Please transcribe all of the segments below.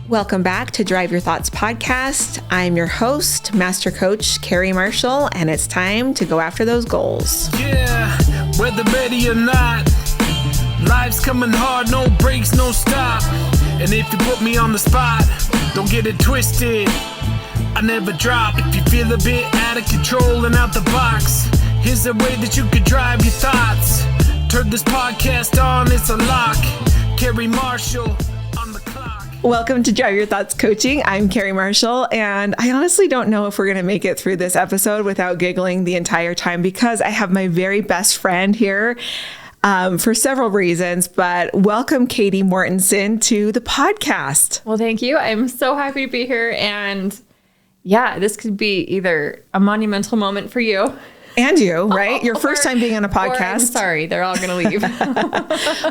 Welcome back to Drive Your Thoughts podcast. I'm your host, Master Coach Carrie Marshall, and it's time to go after those goals. Yeah, whether ready or not, life's coming hard, no breaks, no stop. And if you put me on the spot, don't get it twisted, I never drop. If you feel a bit out of control and out the box, here's a way that you could drive your thoughts. Turn this podcast on, it's a lock. Carrie Marshall on the clock. Welcome to Drive Your Thoughts Coaching. I'm Carrie Marshall, and I honestly don't know if we're going to make it through this episode without giggling the entire time because I have my very best friend here for several reasons. But welcome, Katie Mortensen, to the podcast. Well, thank you. I'm so happy to be here. And yeah, this could be either a monumental moment for you. And you, right? Your first time being on a podcast. I'm sorry, they're all going to leave.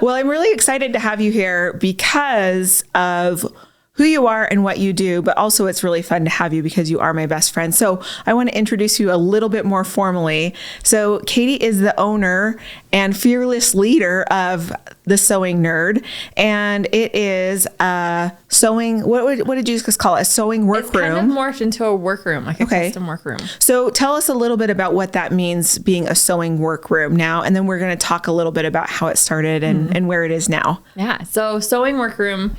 Well, I'm really excited to have you here because of who you are and what you do, but also it's really fun to have you because you are my best friend. So I want to introduce you a little bit more formally. So Katie is the owner and fearless leader of the Sewing Nerd, and it is a sewing, what did you just call it? A sewing workroom? It's kind of morphed into a workroom, like a custom workroom. So tell us a little bit about what that means, being a sewing workroom now, and then we're going to talk a little bit about how it started and where it is now. Yeah, so sewing workroom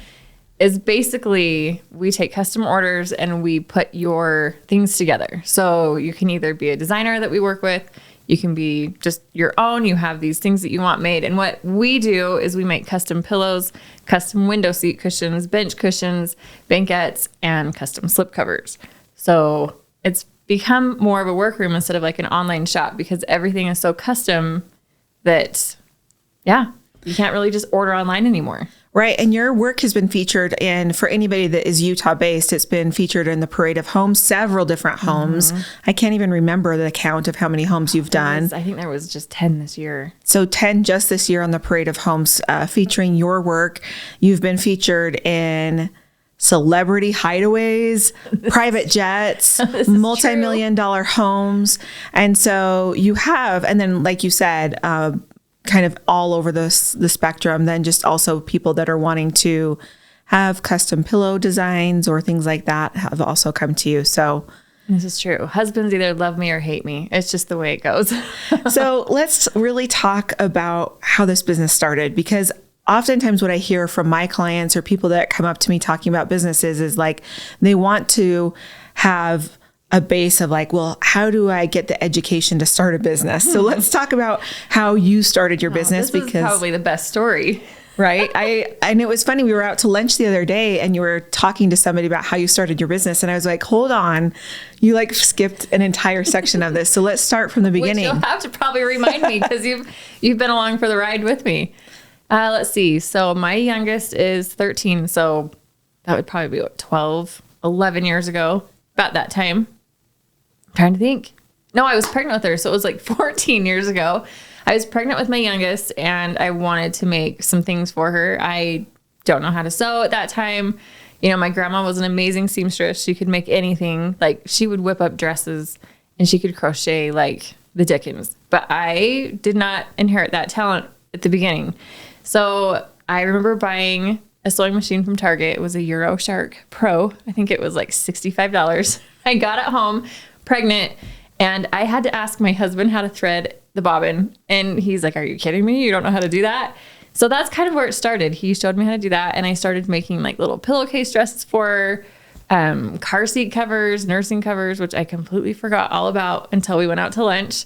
is basically we take custom orders and we put your things together. So you can either be a designer that we work with, you can be just your own, you have these things that you want made. And what we do is we make custom pillows, custom window seat cushions, bench cushions, banquettes, and custom slip covers. So it's become more of a workroom instead of like an online shop because everything is so custom that, yeah, you can't really just order online anymore. Right. And your work has been featured in, for anybody that is Utah based, it's been featured in the Parade of Homes, several different homes. I can't even remember the count of how many homes you've done. I think there was just 10 this year. So 10 just this year on the Parade of Homes featuring your work. You've been featured in celebrity hideaways, private jets, multi-million-dollar homes. And so you have, and then like you said, kind of all over the spectrum, then just also people that are wanting to have custom pillow designs or things like that have also come to you. So this is true. Husbands either love me or hate me. It's just the way it goes. So let's really talk about how this business started, because oftentimes what I hear from my clients or people that come up to me talking about businesses is like, they want to have a base of like, well, how do I get the education to start a business? So let's talk about how you started your business, this because is probably the best story. Right. And it was funny. We were out to lunch the other day and you were talking to somebody about how you started your business. And I was like, hold on, you like skipped an entire section of this. So let's start from the beginning. Which you'll have to probably remind me because you've been along for the ride with me. Let's see. So my youngest is 13. So that would probably be what, 12, 11 years ago, about that time. Trying to think. No, I was pregnant with her. So it was like 14 years ago. I was pregnant with my youngest and I wanted to make some things for her. I don't know how to sew at that time. You know, my grandma was an amazing seamstress. She could make anything. Like she would whip up dresses and she could crochet like the Dickens. But I did not inherit that talent at the beginning. So I remember buying a sewing machine from Target. It was a Euro Shark Pro. I think it was like $65. I got it home pregnant and I had to ask my husband how to thread the bobbin. And he's like, are you kidding me? You don't know how to do that? So that's kind of where it started. He showed me how to do that. And I started making like little pillowcase dresses for her, car seat covers, nursing covers, which I completely forgot all about until we went out to lunch.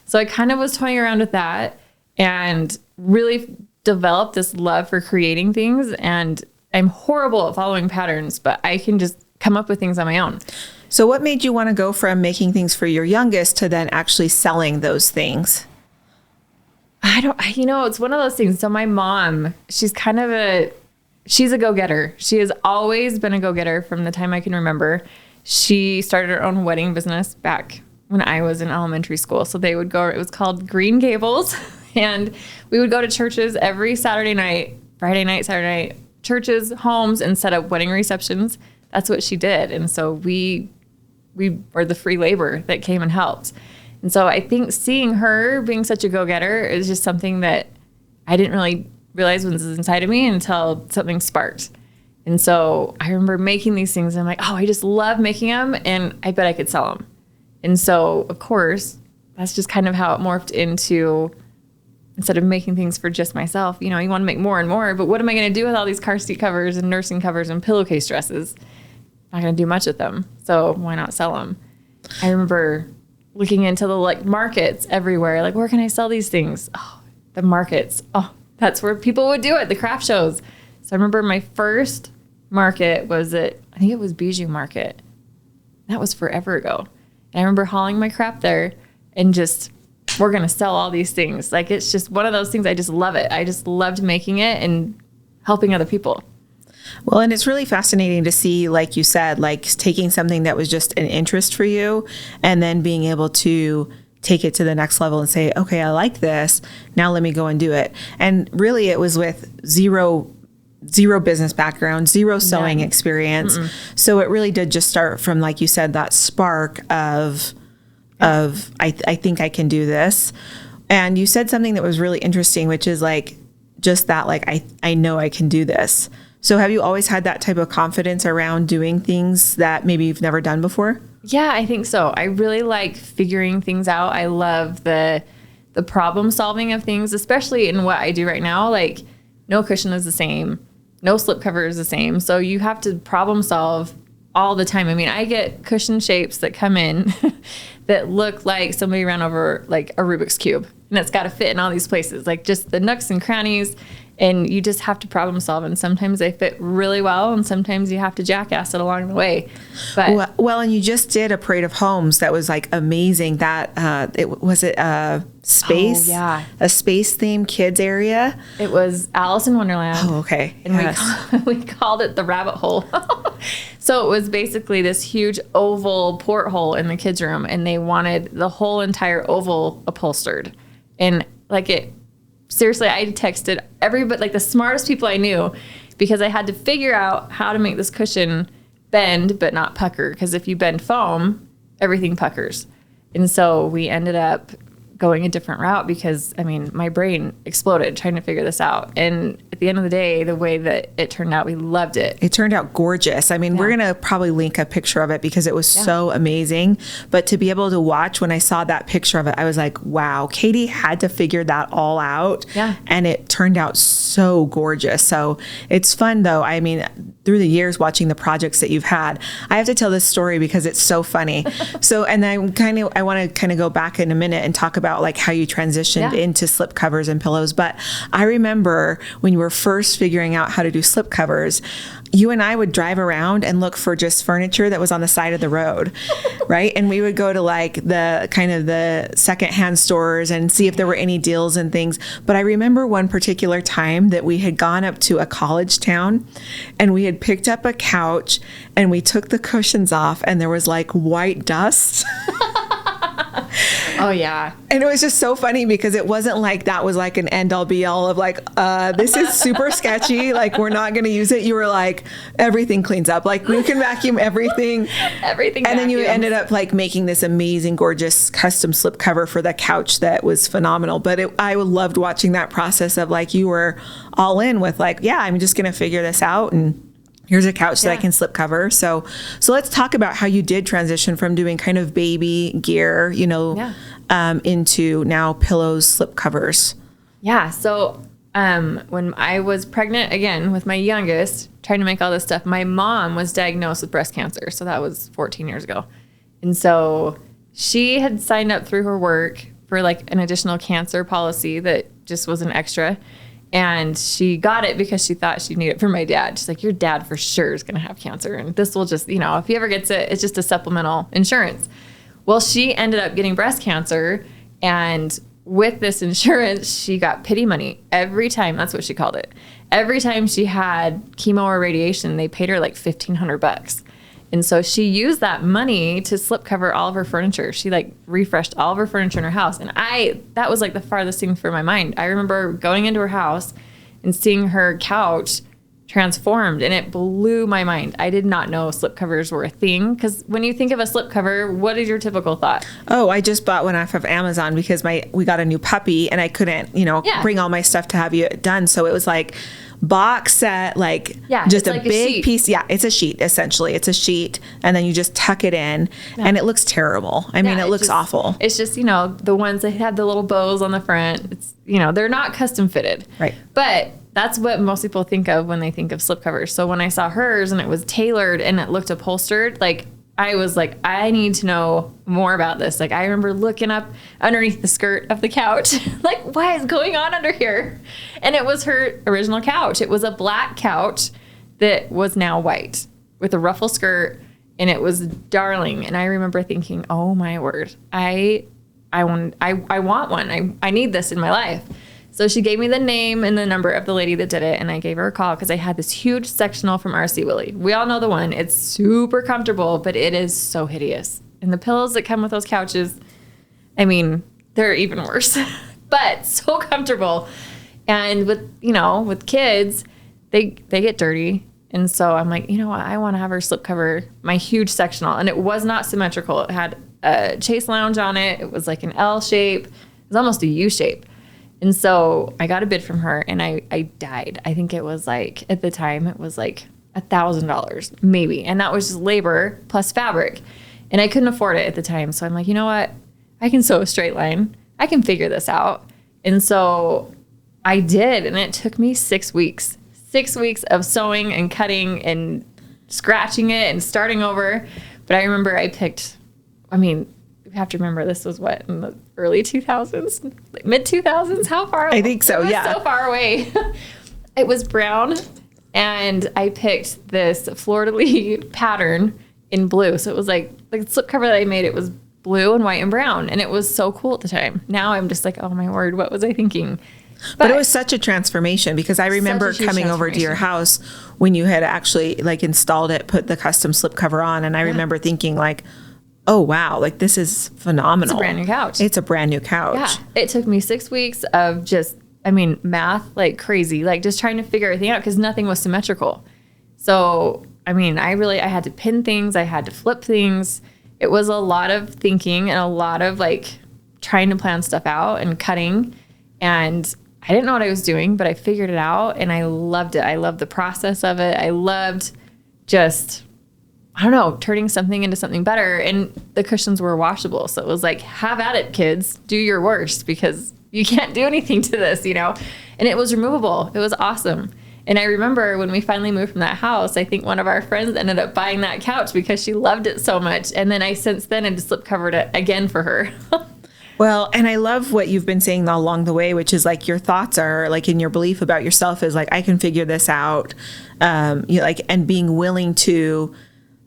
So I kind of was toying around with that and really developed this love for creating things. And I'm horrible at following patterns, but I can just come up with things on my own. So what made you want to go from making things for your youngest to then actually selling those things? It's one of those things. So my mom, she's a go-getter. She has always been a go-getter from the time I can remember. She started her own wedding business back when I was in elementary school. So they would go, it was called Green Gables. And we would go to churches every Saturday night, Friday night, Saturday night, churches, homes, and set up wedding receptions. That's what she did. And so we were the free labor that came and helped. And so I think seeing her being such a go-getter is just something that I didn't really realize what was inside of me until something sparked. And so I remember making these things. And I'm like, oh, I just love making them. And I bet I could sell them. And so, of course, that's just kind of how it morphed into, instead of making things for just myself, you want to make more and more. But what am I going to do with all these car seat covers and nursing covers and pillowcase dresses? Not going to do much with them. So why not sell them? I remember looking into the markets everywhere. Like, where can I sell these things? Oh, the markets. Oh, that's where people would do it. The craft shows. So I remember my first market was I think it was Bijou Market. That was forever ago. And I remember hauling my crap there and just, we're going to sell all these things. Like, it's just one of those things. I just love it. I just loved making it and helping other people. Well, and it's really fascinating to see, like you said, like taking something that was just an interest for you and then being able to take it to the next level and say, okay, I like this. Now let me go and do it. And really it was with zero business background, zero sewing experience. Mm-mm. So it really did just start from, like you said, that spark of I think I can do this. And you said something that was really interesting, which is like just that, like, I know I can do this. So have you always had that type of confidence around doing things that maybe you've never done before? Yeah, I think so. I really like figuring things out. I love the problem solving of things, especially in what I do right now. Like, no cushion is the same. No slip cover is the same. So you have to problem solve all the time. I mean, I get cushion shapes that come in that look like somebody ran over like a Rubik's Cube. And it's got to fit in all these places, like just the nooks and crannies. And you just have to problem solve. And sometimes they fit really well. And sometimes you have to jackass it along the way. But well, and you just did a parade of homes that was like amazing. That was a space? Oh, yeah. A space themed kids area? It was Alice in Wonderland. Oh, okay. And we called it the rabbit hole. So it was basically this huge oval porthole in the kids' room. And they wanted the whole entire oval upholstered. And seriously, I texted everybody, like the smartest people I knew, because I had to figure out how to make this cushion bend but not pucker. Because if you bend foam, everything puckers. And so we ended up going a different route because, I mean, my brain exploded trying to figure this out. And at the end of the day, the way that it turned out, we loved it. It turned out gorgeous. I mean, we're going to probably link a picture of it because it was so amazing. But to be able to watch, when I saw that picture of it, I was like, wow, Katie had to figure that all out. Yeah. And it turned out so gorgeous. So it's fun, though. I mean, through the years watching the projects that you've had, I have to tell this story because it's so funny. And I want to go back in a minute and talk about like how you transitioned into slip covers and pillows. But I remember when you were first figuring out how to do slip covers, you and I would drive around and look for just furniture that was on the side of the road, right? And we would go to like the secondhand stores and see if there were any deals and things. But I remember one particular time that we had gone up to a college town and we had picked up a couch and we took the cushions off and there was like white dust. Oh, yeah. And it was just so funny because it wasn't like that was like an end all be all of like, this is super sketchy. Like, we're not going to use it. You were like, everything cleans up. Like, we can vacuum everything. Everything. And then you ended up like making this amazing, gorgeous custom slip cover for the couch that was phenomenal. But I loved watching that process of like, you were all in with like, yeah, I'm just going to figure this out. And here's a couch that I can slip cover. So let's talk about how you did transition from doing kind of baby gear, into now pillows, slip covers. Yeah. So when I was pregnant again with my youngest, trying to make all this stuff, my mom was diagnosed with breast cancer. So that was 14 years ago. And so she had signed up through her work for like an additional cancer policy that just was an extra. And she got it because she thought she'd need it for my dad. She's like, your dad for sure is going to have cancer. And this will just, if he ever gets it, it's just a supplemental insurance. Well, she ended up getting breast cancer. And with this insurance, she got pity money every time. That's what she called it. Every time she had chemo or radiation, they paid her like $1,500. And so she used that money to slip cover all of her furniture. She like refreshed all of her furniture in her house. And that was like the farthest thing from my mind. I remember going into her house and seeing her couch transformed, and it blew my mind. I did not know slipcovers were a thing, because when you think of a slipcover, what is your typical thought? Oh, I just bought one off of Amazon because we got a new puppy and I couldn't, bring all my stuff to have you done. So it was like box set, just a like big piece. Yeah, it's a sheet, essentially. It's a sheet, and then you just tuck it in, and it looks terrible. I mean, it looks awful. It's just, the ones that had the little bows on the front. It's, they're not custom fitted. Right. But that's what most people think of when they think of slipcovers. So when I saw hers and it was tailored and it looked upholstered, I was like, I need to know more about this. I remember looking up underneath the skirt of the couch, what is going on under here? And it was her original couch. It was a black couch that was now white with a ruffle skirt, and it was darling. And I remember thinking, oh my word, I want one. I need this in my life. So she gave me the name and the number of the lady that did it, and I gave her a call because I had this huge sectional from RC Willey. We all know the one. It's super comfortable, but it is so hideous. And the pillows that come with those couches, I mean, they're even worse, but so comfortable. And with kids, they get dirty. And so I'm like, what? I want to have her slipcover my huge sectional. And it was not symmetrical. It had a chase lounge on it. It was like an L shape. It was almost a U shape. And so I got a bid from her, and I died. I think it was at the time, it was $1,000 maybe. And that was just labor plus fabric. And I couldn't afford it at the time. So I'm like, you know what? I can sew a straight line. I can figure this out. And so I did. And it took me 6 weeks. 6 weeks of sewing and cutting and scratching it and starting over. But I remember you have to remember this was in the early 2000s, mid 2000s. How far? I think so. It was yeah. So far away. It was brown, and I picked this fleur-de-lis pattern in blue. So it was like the slipcover that I made. It was blue and white and brown, and it was so cool at the time. Now I'm just like, oh my word, what was I thinking? But it was such a transformation, because I remember coming over to your house when you had actually installed it, put the custom slipcover on, and I remember thinking oh, wow, this is phenomenal. It's a brand new couch. It's a brand new couch. Yeah. It took me 6 weeks of just, math like crazy, just trying to figure everything out, because nothing was symmetrical. So, I had to pin things. I had to flip things. It was a lot of thinking and a lot of trying to plan stuff out and cutting. And I didn't know what I was doing, but I figured it out, and I loved it. I loved the process of it. I loved just, turning something into something better. And the cushions were washable. So it was have at it, kids. Do your worst, because you can't do anything to this, And it was removable. It was awesome. And I remember when we finally moved from that house, I think one of our friends ended up buying that couch because she loved it so much. And then I since then had slipcovered it again for her. Well, and I love what you've been saying along the way, which is your thoughts are in your belief about yourself is I can figure this out. And being willing to,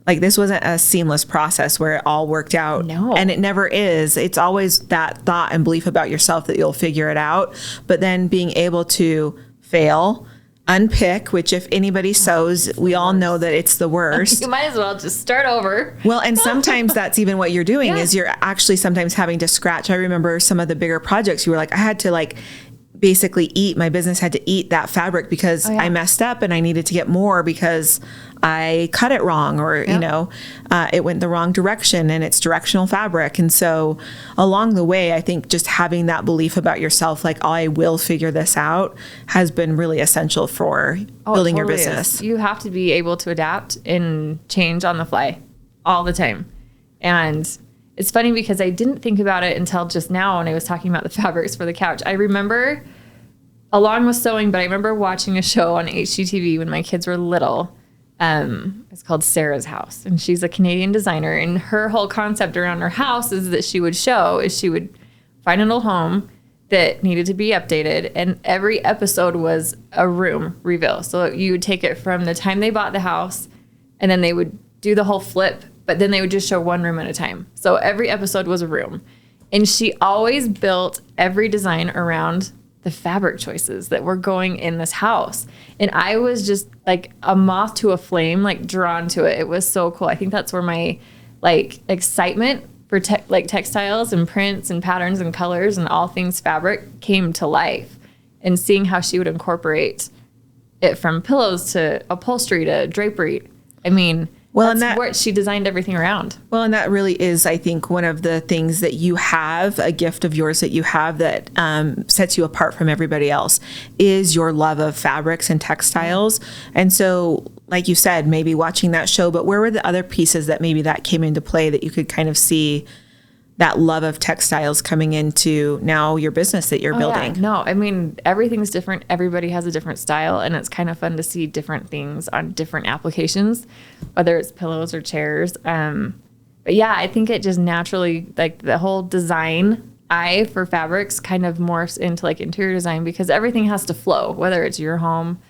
this wasn't a seamless process where it all worked out. No. And it never is. It's always that thought and belief about yourself that you'll figure it out. But then being able to fail, unpick, which if anybody sews, we all know that it's the worst. You might as well just start over. Well, and sometimes that's even what you're doing is you're actually sometimes having to scratch. I remember some of the bigger projects you were I had to basically my business had to eat that fabric because I messed up and I needed to get more because I cut it wrong or, it went the wrong direction and it's directional fabric. And so along the way, I think just having that belief about yourself, I will figure this out, has been really essential for building your business. Is. You have to be able to adapt and change on the fly all the time. And it's funny because I didn't think about it until just now when I was talking about the fabrics for the couch. I remember, along with sewing, but I remember watching a show on HGTV when my kids were little. It's called Sarah's House, and she's a Canadian designer, and her whole concept around her house is that she would find an old home that needed to be updated, and every episode was a room reveal. So you would take it from the time they bought the house, and then they would do the whole flip, but then they would just show one room at a time. So every episode was a room. And she always built every design around the fabric choices that were going in this house. And I was just like a moth to a flame, drawn to it. It was so cool. I think that's where my excitement for textiles and prints and patterns and colors and all things fabric came to life. And seeing how she would incorporate it from pillows to upholstery to drapery. I mean, well, that's and what she designed everything around. Well, and that really is, I think, one of the things that you have, a gift of yours that you have that sets you apart from everybody else, is your love of fabrics and textiles. And so, like you said, maybe watching that show, but where were the other pieces that maybe that came into play that you could kind of see that love of textiles coming into now your business that you're building? Yeah. No, I mean, everything's different. Everybody has a different style, and it's kind of fun to see different things on different applications, whether it's pillows or chairs. But yeah, I think it just naturally, like the whole design eye for fabrics kind of morphs into like interior design, because everything has to flow, whether it's your home,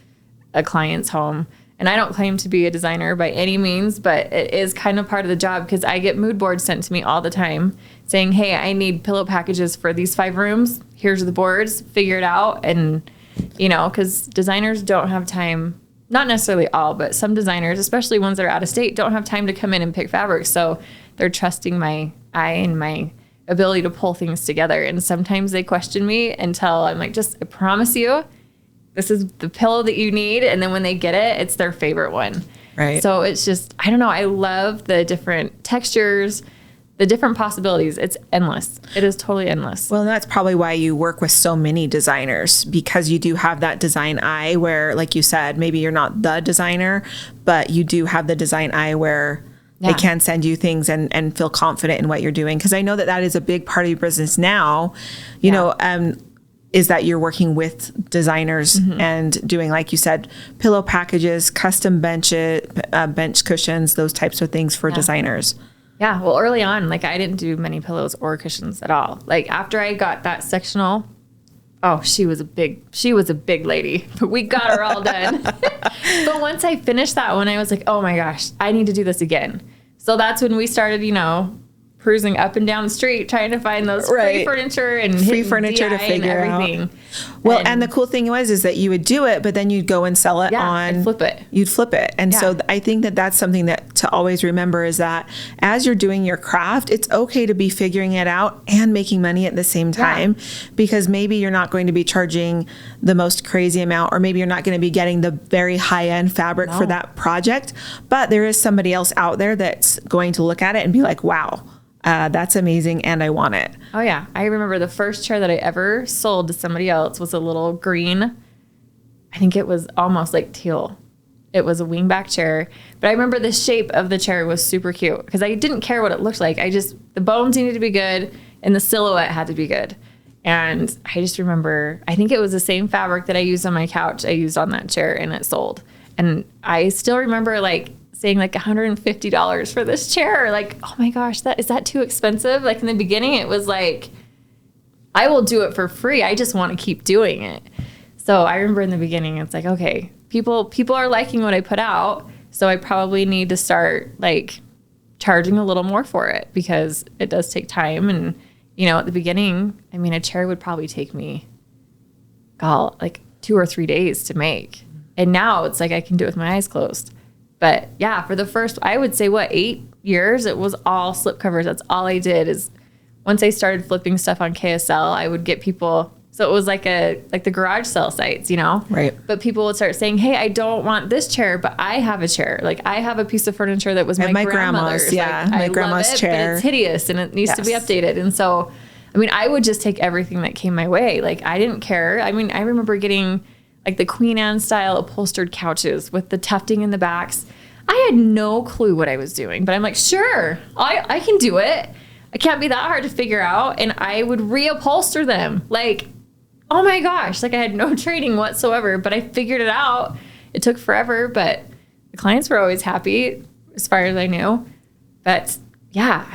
a client's home. And I don't claim to be a designer by any means, but it is kind of part of the job, because I get mood boards sent to me all the time saying, hey, I need pillow packages for these 5 rooms. Here's the boards, figure it out. And, you know, because designers don't have time, not necessarily all, but some designers, especially ones that are out of state, don't have time to come in and pick fabrics. So they're trusting my eye and my ability to pull things together. And sometimes they question me until I'm like, I promise you, this is the pillow that you need. And then when they get it, it's their favorite one. Right. So it's just, I don't know. I love the different textures, the different possibilities. It's endless. It is totally endless. Well, that's probably why you work with so many designers, because you do have that design eye where, like you said, maybe you're not the designer, but you do have the design eye where they can send you things and feel confident in what you're doing. Because I know that is a big part of your business now, you know, is that you're working with designers and doing, like you said, pillow packages, custom bench cushions, those types of things for designers. Yeah. Well, early on, like I didn't do many pillows or cushions at all. Like after I got that sectional, she was a big lady, but we got her all done. But once I finished that one, I was like, oh my gosh, I need to do this again. So that's when we started, you know, cruising up and down the street trying to find those free furniture and free furniture to figure out. Well, and the cool thing is that you would do it, but then you'd go and sell it and flip it. You'd flip it. And so I think that that's something that to always remember, is that as you're doing your craft, it's okay to be figuring it out and making money at the same time, because maybe you're not going to be charging the most crazy amount, or maybe you're not going to be getting the very high end fabric for that project, but there is somebody else out there that's going to look at it and be like, wow, that's amazing, and I want it. Oh, yeah. I remember the first chair that I ever sold to somebody else was a little green. I think it was almost like teal. It was a wingback chair. But I remember the shape of the chair was super cute, because I didn't care what it looked like. The bones needed to be good, and the silhouette had to be good. And I just remember, I think it was the same fabric that I used on my couch, I used on that chair, and it sold. And I still remember saying like $150 for this chair. Like, oh my gosh, is that too expensive? Like in the beginning, it was like, I will do it for free. I just want to keep doing it. So I remember in the beginning, it's like, okay, people are liking what I put out. So I probably need to start like charging a little more for it, because it does take time. And, you know, at the beginning, I mean, a chair would probably take me, like 2 or 3 days to make. And now it's like I can do it with my eyes closed. But yeah, for the first, I would say 8 years, it was all slip covers. That's all I did. Is once I started flipping stuff on KSL, I would get people. So it was like the garage sale sites, you know? Right. But people would start saying, hey, I don't want this chair, but I have a chair. Like I have a piece of furniture that was my grandmother's. Yeah, my grandma's chair. But it's hideous and it needs to be updated. And so, I mean, I would just take everything that came my way. Like I didn't care. I mean, I remember getting like the Queen Anne style upholstered couches with the tufting in the backs. I had no clue what I was doing, but I'm like, sure, I can do it. It can't be that hard to figure out. And I would reupholster them. Like, oh my gosh, like I had no training whatsoever, but I figured it out. It took forever, but the clients were always happy as far as I knew. But yeah,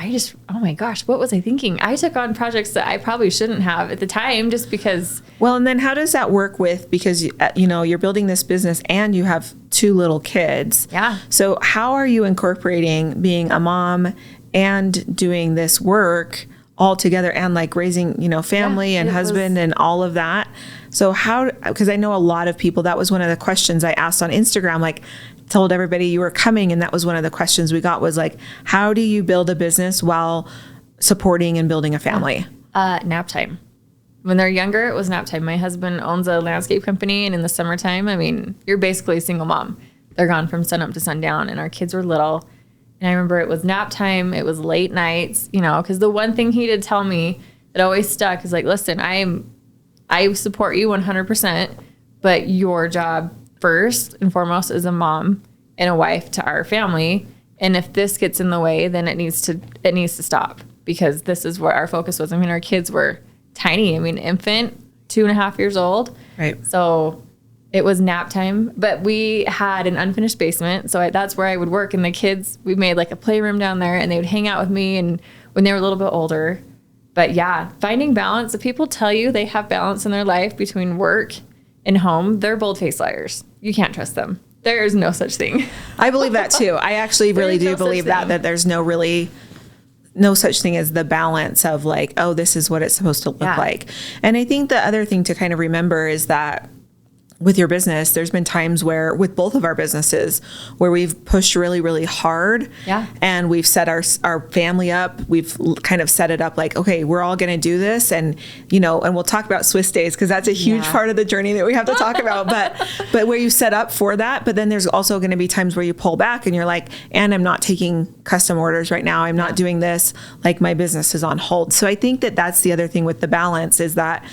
oh my gosh, what was I thinking? I took on projects that I probably shouldn't have at the time, just because. Well, and then how does that work because, you know, you're building this business and you have 2 little kids. Yeah. So how are you incorporating being a mom and doing this work all together, and like raising, you know, family and husband and all of that? So because I know a lot of people, that was one of the questions I asked on Instagram, like told everybody you were coming. And that was one of the questions we got, was like, how do you build a business while supporting and building a family? Nap time. when they're younger, it was nap time. My husband owns a landscape company, and in the summertime, I mean, you're basically a single mom. They're gone from sun up to sundown, and our kids were little. And I remember it was nap time. It was late nights, you know, because the one thing he did tell me that always stuck is like, listen, I support you 100%, but your job first and foremost is a mom and a wife to our family. And if this gets in the way, then it needs to stop, because this is where our focus was. I mean, our kids were tiny. I mean, infant, 2.5 years old. Right. So it was nap time, but we had an unfinished basement. So that's where I would work. And the kids, we made like a playroom down there, and they would hang out with me and when they were a little bit older. But yeah, finding balance. If people tell you they have balance in their life between work and home, they're bold-faced liars. You can't trust them. There is no such thing. I believe that too. I actually really do believe that there's no such thing as the balance of like, oh, this is what it's supposed to look like. And I think the other thing to kind of remember is that with your business, there's been times where, with both of our businesses, where we've pushed really, really hard. Yeah. And we've set our family up. We've kind of set it up like, okay, we're all going to do this. And, you know, and we'll talk about Swiss days, because that's a huge part of the journey that we have to talk about. But where you set up for that, but then there's also going to be times where you pull back and you're like, and I'm not taking custom orders right now. I'm not doing this. Like, my business is on hold. So I think that that's the other thing with the balance, is that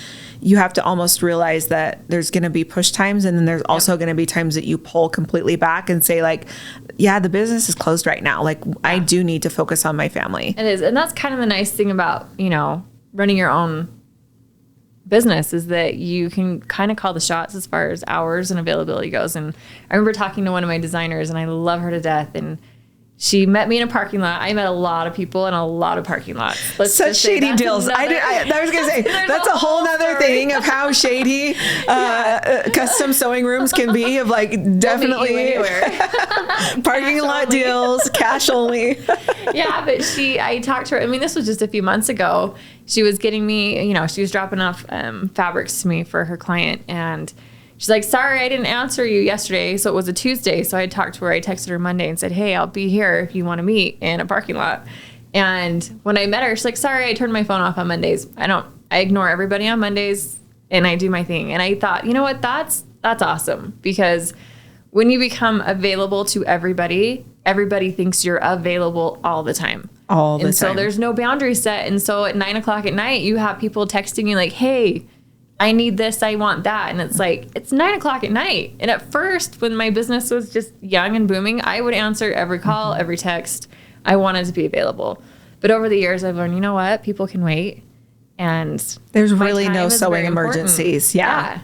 you have to almost realize that there's going to be push times, and then there's also going to be times that you pull completely back and say like, yeah, the business is closed right now. Like, I do need to focus on my family. It is. And that's kind of the nice thing about, you know, running your own business, is that you can kind of call the shots as far as hours and availability goes. And I remember talking to one of my designers, and I love her to death. And she met me in a parking lot. I met a lot of people in a lot lot lots. Such shady deals. I was going to say, that's a whole nother thing of how shady custom sewing rooms can be, of like, definitely parking lot deals, cash only. Yeah, but I talked to her. I mean, this was just a few months ago. She was getting me, you know, she was dropping off fabrics to me for her client, and she's like, sorry, I didn't answer you yesterday. So it was a Tuesday. So I talked to her. I texted her Monday and said, hey, I'll be here if you want to meet in a parking lot. And when I met her, she's like, sorry, I turned my phone off on Mondays. I ignore everybody on Mondays, and I do my thing. And I thought, you know what? That's awesome, because when you become available to everybody thinks you're available all the time. And so there's no boundary set. And so at 9:00 at night, you have people texting you like, hey, I need this, I want that. And it's like, it's 9:00 at night. And at first, when my business was just young and booming, I would answer every call, every text. I wanted to be available. But over the years, I've learned, you know what? People can wait. And there's really no sewing emergencies. Yeah.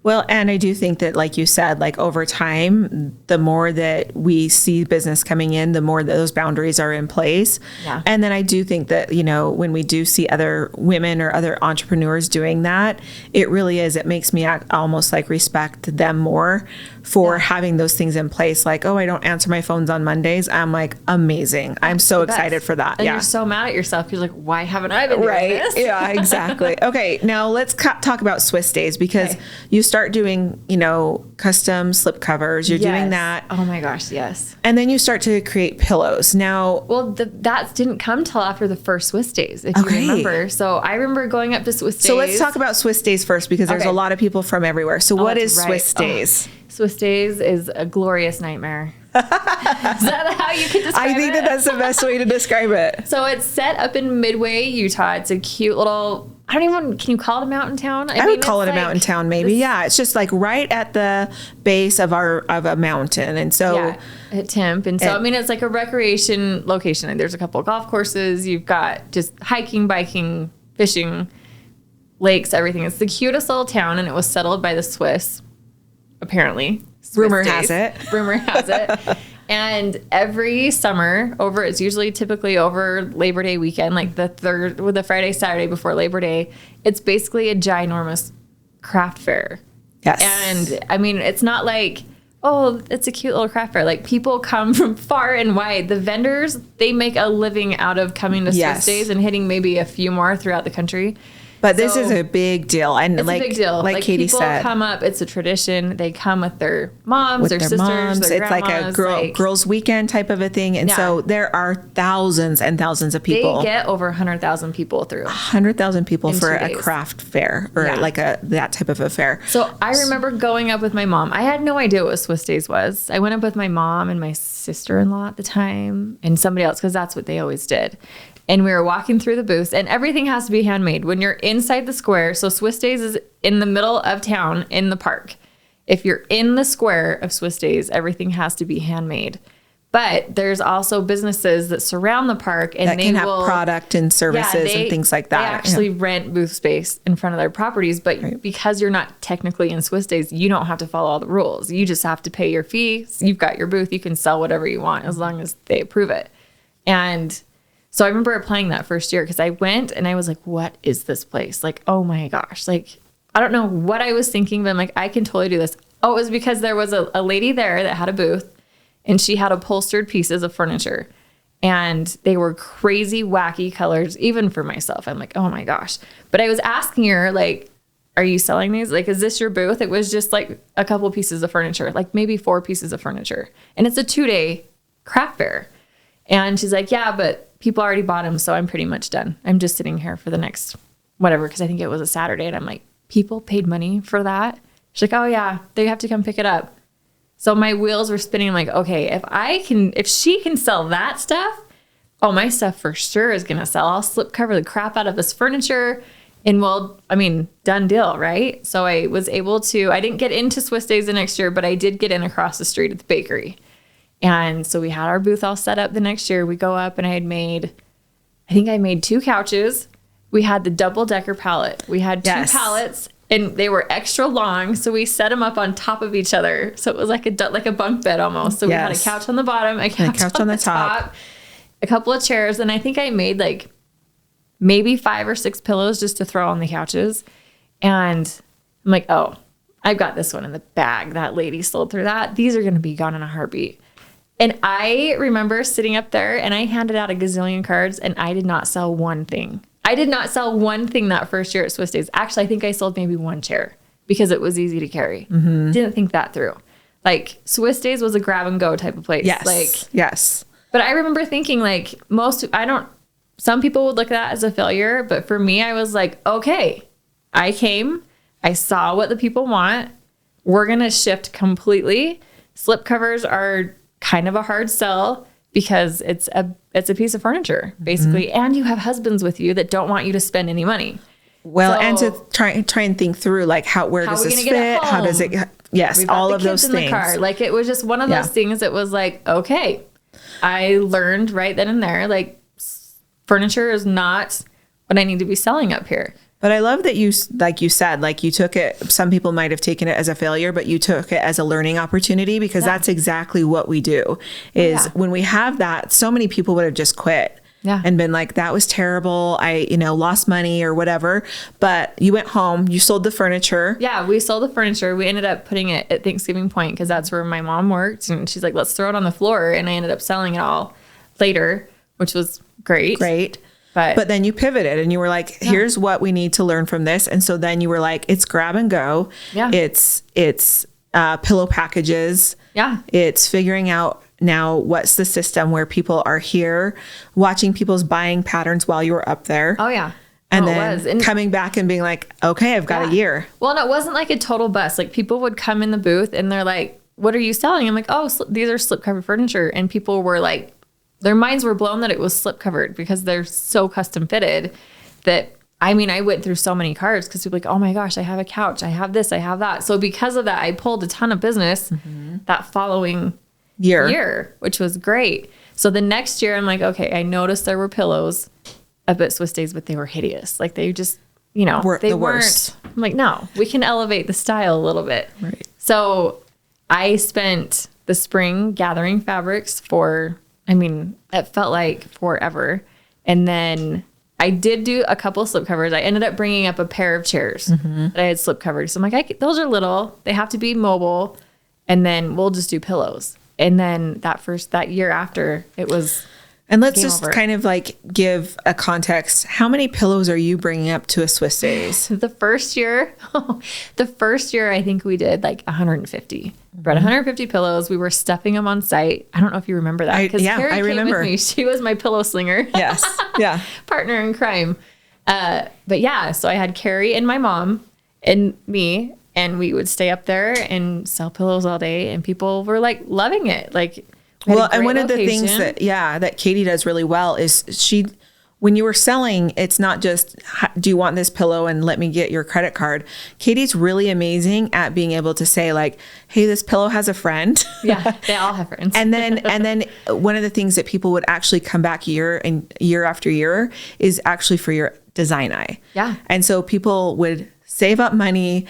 Well, and I do think that, like you said, like, over time, the more that we see business coming in, the more that those boundaries are in place. Yeah. And then I do think that, you know, when we do see other women or other entrepreneurs doing that, it really is, it makes me almost like respect them more for having those things in place. Like, oh, I don't answer my phones on Mondays. I'm like, amazing. I'm so excited for that. And you're so mad at yourself. You're like, why haven't I been doing this? Yeah, exactly. Okay. Now let's talk about Swiss days, because you start doing, you know, custom slip covers. You're doing that. Oh my gosh. Yes. And then you start to create pillows. Now, well, that didn't come till after the first Swiss days, if you remember. So I remember going up to Swiss days. So let's talk about Swiss days first, because there's a lot of people from everywhere. So what is Swiss days? Swiss days is a glorious nightmare. Is that how you can describe it? I think that's the best way to describe it. So it's set up in Midway, Utah. It's a cute little, can you call it a mountain town? I would call it a mountain town, maybe. It's just like right at the base of a mountain. And so at Temp. And so, I mean, it's like a recreation location. And there's a couple of golf courses. You've got just hiking, biking, fishing, lakes, everything. It's the cutest little town, and it was settled by the Swiss, apparently. Rumor has it. And every summer, it's usually typically over Labor Day weekend, like the Friday, Saturday before Labor Day, it's basically a ginormous craft fair. Yes. And I mean, it's not like, oh, it's a cute little craft fair. Like, people come from far and wide. The vendors, they make a living out of coming to Swiss days and hitting maybe a few more throughout the country. But this is a big deal. And it's like, a big deal. like Katie people said, come up, it's a tradition. They come with their moms, with their their sisters, moms. their It's like a grandmas, girls' weekend type of a thing. And so there are thousands and thousands of people. They get over 100,000 people through. 100,000 people in for 2 a days. craft fair or like that type of a fair. So I remember going up with my mom. I had no idea what Swiss Days was. I went up with my mom and my sister-in-law at the time and somebody else because that's what they always did. And we were walking through the booths, and everything has to be handmade. When you're inside the square, so Swiss Days is in the middle of town in the park. If you're in the square of Swiss Days, everything has to be handmade. But there's also businesses that surround the park, and that can have product and services and things like that. They actually rent booth space in front of their properties, but because you're not technically in Swiss Days, you don't have to follow all the rules. You just have to pay your fee. You've got your booth. You can sell whatever you want as long as they approve it. And so I remember applying that first year because I went and I was like, what is this place? Like, oh my gosh. Like, I don't know what I was thinking, but I'm like, I can totally do this. Oh, it was because there was a lady there that had a booth and she had upholstered pieces of furniture and they were crazy, wacky colors, even for myself. I'm like, oh my gosh. But I was asking her, like, are you selling these? Like, is this your booth? It was just like a couple pieces of furniture, like maybe 4 pieces of furniture. And it's a 2-day craft fair. And she's like, yeah, but people already bought them, so I'm pretty much done. I'm just sitting here for the next whatever, because I think it was a Saturday. And I'm like, people paid money for that? She's like, oh yeah, they have to come pick it up. So my wheels were spinning. I'm like, okay, if she can sell that stuff, oh, my stuff for sure is going to sell. I'll slip cover the crap out of this furniture and done deal, right? So I was able to, I didn't get into Swiss Days the next year, but I did get in across the street at the bakery. And so we had our booth all set up the next year. We go up and I think I made 2 couches. We had the double-decker pallet. We had 2 pallets and they were extra long. So we set them up on top of each other. So it was like a bunk bed almost. So we had a couch on the bottom, a couch on the top, a couple of chairs. And I think I made like maybe 5 or 6 pillows just to throw on the couches. And I'm like, oh, I've got this one in the bag. That lady sold through that. These are going to be gone in a heartbeat. And I remember sitting up there and I handed out a gazillion cards and I did not sell one thing. I did not sell one thing that first year at Swiss Days. Actually, I think I sold maybe 1 chair because it was easy to carry. Mm-hmm. Didn't think that through. Like, Swiss Days was a grab and go type of place. Yes. But I remember thinking like some people would look at that as a failure. But for me, I was like, okay, I came, I saw what the people want. We're going to shift completely. Slip covers are kind of a hard sell because it's a piece of furniture basically. Mm-hmm. And you have husbands with you that don't want you to spend any money. Well, so, and to try and think through like where does this fit? How does it? Yes, all of those things. In the car. Like, it was just one of those things that was like, okay, I learned right then and there, like, furniture is not what I need to be selling up here. But I love that you said, you took it, some people might have taken it as a failure, but you took it as a learning opportunity because that's exactly what we do is when we have that, so many people would have just quit and been like, that was terrible. I, lost money or whatever, but you went home, you sold the furniture. Yeah, we sold the furniture. We ended up putting it at Thanksgiving Point because that's where my mom worked. And she's like, let's throw it on the floor. And I ended up selling it all later, which was great. But then you pivoted and you were like, here's what we need to learn from this. And so then you were like, it's grab and go. Yeah. It's pillow packages. Yeah. It's figuring out now what's the system where people are here, watching people's buying patterns while you were up there. Oh, yeah. And then coming back and being like, okay, I've got a year. Well, and it wasn't like a total bust. Like, people would come in the booth and they're like, what are you selling? I'm like, oh, these are slipcover furniture. And people were like, their minds were blown that it was slip covered because they're so custom fitted that, I went through so many cards because people were like, oh my gosh, I have a couch. I have this, I have that. So because of that, I pulled a ton of business that following year, which was great. So the next year I'm like, okay, I noticed there were pillows up at Swiss Days, but they were hideous. Like, they just, they the worst. I'm like, no, we can elevate the style a little bit. Right. So I spent the spring gathering fabrics for, it felt like forever. And then I did do a couple of slip covers. I ended up bringing up a pair of chairs that I had slip covered. So I'm like, those are little. They have to be mobile. And then we'll just do pillows. And then that year after, it was And let's Game just over. kind of like give a context. How many pillows are you bringing up to a Swiss Days? The first year, I think we did like 150. Brought 150 pillows. We were stuffing them on site. I don't know if you remember that. Because yeah, Carrie I came remember. with me. She was my pillow slinger. Yes. Yeah. Partner in crime. But yeah, so I had Carrie and my mom and me, and we would stay up there and sell pillows all day, and people were like loving it. Like, Well, and one of the things that Katie does really well is when you were selling, it's not just, do you want this pillow and let me get your credit card? Katie's really amazing at being able to say like, hey, this pillow has a friend. Yeah, they all have friends. And then one of the things that people would actually come back year after year is actually for your design eye. Yeah. And so people would save up money,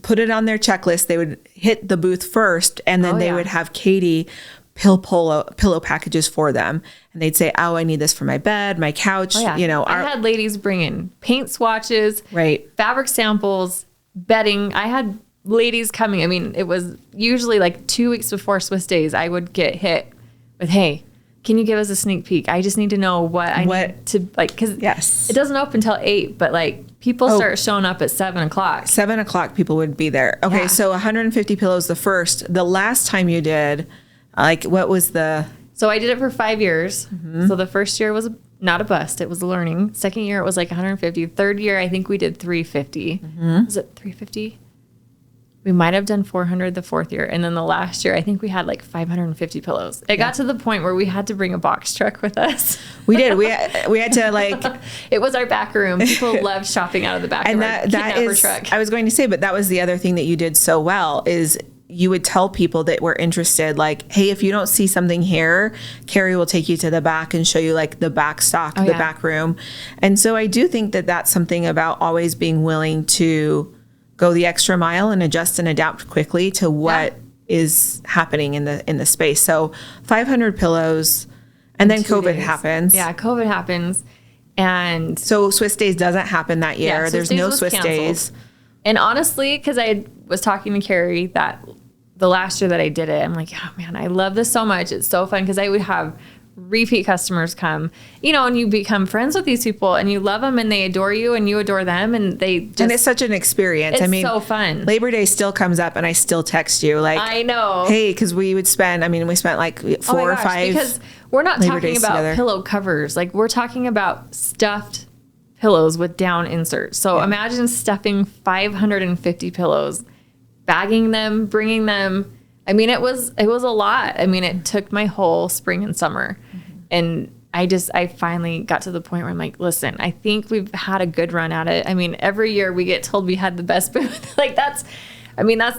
put it on their checklist. They would hit the booth first, and then they would have Katie pillow packages for them, and they'd say, oh, I need this for my bed, my couch. I had ladies bring in paint swatches, right, fabric samples, bedding. I had ladies coming. I mean, it was usually like 2 weeks before Swiss Days, I would get hit with, hey, can you give us a sneak peek? I just need to know what I need to, like, because it doesn't open until 8, but like people start showing up at 7 o'clock. 7 o'clock people would be there. Okay, so 150 pillows the first. The last time you did, like, what was the... So I did it for 5 years. Mm-hmm. So the first year was not a bust. It was learning. Second year, it was like 150. Third year, I think we did 350. Mm-hmm. Was it 350? We might have done 400 the fourth year. And then the last year, I think we had like 550 pillows. It got to the point where we had to bring a box truck with us. We did. We had to like... It was our back room. People loved shopping out of the back and of our kidnapper truck. I was going to say, but that was the other thing that you did so well is you would tell people that were interested, like, hey, if you don't see something here, Carrie will take you to the back and show you like the back stock, the back room. And so I do think that that's something about always being willing to go the extra mile and adjust and adapt quickly to what is happening in the space. So 500 pillows, and then COVID happens. Yeah, COVID happens. And so Swiss Days doesn't happen that year. There's no Swiss canceled. Days. And honestly, because I was talking to Carrie that the last year that I did it, I'm like, oh man, I love this so much. It's so fun because I would have repeat customers come, and you become friends with these people and you love them and they adore you and you adore them, and and it's such an experience. It's so fun. Labor Day still comes up and I still text you like, I know, hey, because we spent like 4 or 5 because we're not Labor talking Days about together. pillow covers, like we're talking about stuffed pillows with down inserts. So imagine stuffing 550 pillows, bagging them, bringing them. I mean, it was a lot. I mean, it took my whole spring and summer. Mm-hmm. And I finally got to the point where I'm like, listen, I think we've had a good run at it. I mean, every year we get told we had the best booth. Like that's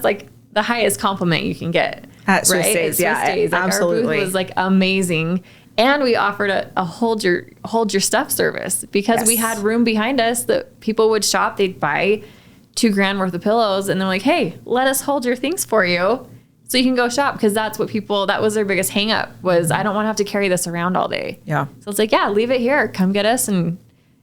like the highest compliment you can get. At Swiss Days, Like, absolutely. Our booth was like amazing. And we offered a hold your stuff service because we had room behind us that people would shop. They'd buy $2,000 worth of pillows and they're like, hey, let us hold your things for you so you can go shop. Because that's what that was their biggest hang up was, I don't want to have to carry this around all day. Yeah. So it's like, yeah, leave it here. Come get us and